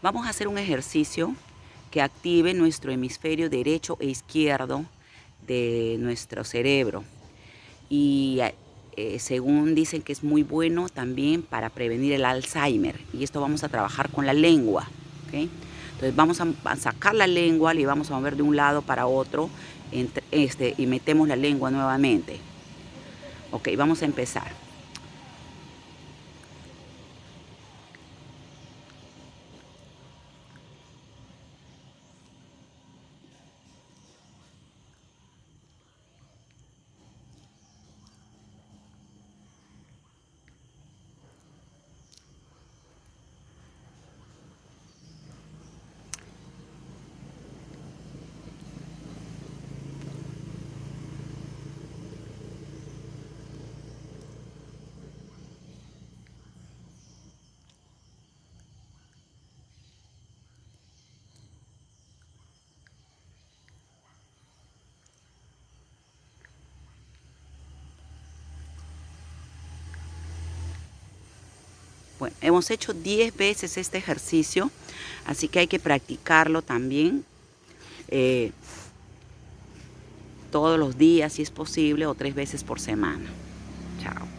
Vamos a hacer un ejercicio que active nuestro hemisferio derecho e izquierdo de nuestro cerebro. Y según dicen que es muy bueno también para prevenir el Alzheimer. Y esto vamos a trabajar con la lengua. ¿Okay? Entonces vamos a sacar la lengua y vamos a mover de un lado para otro y metemos la lengua nuevamente. Ok, vamos a empezar. Bueno, hemos hecho 10 veces este ejercicio, así que hay que practicarlo también todos los días si es posible o 3 veces por semana. Chao.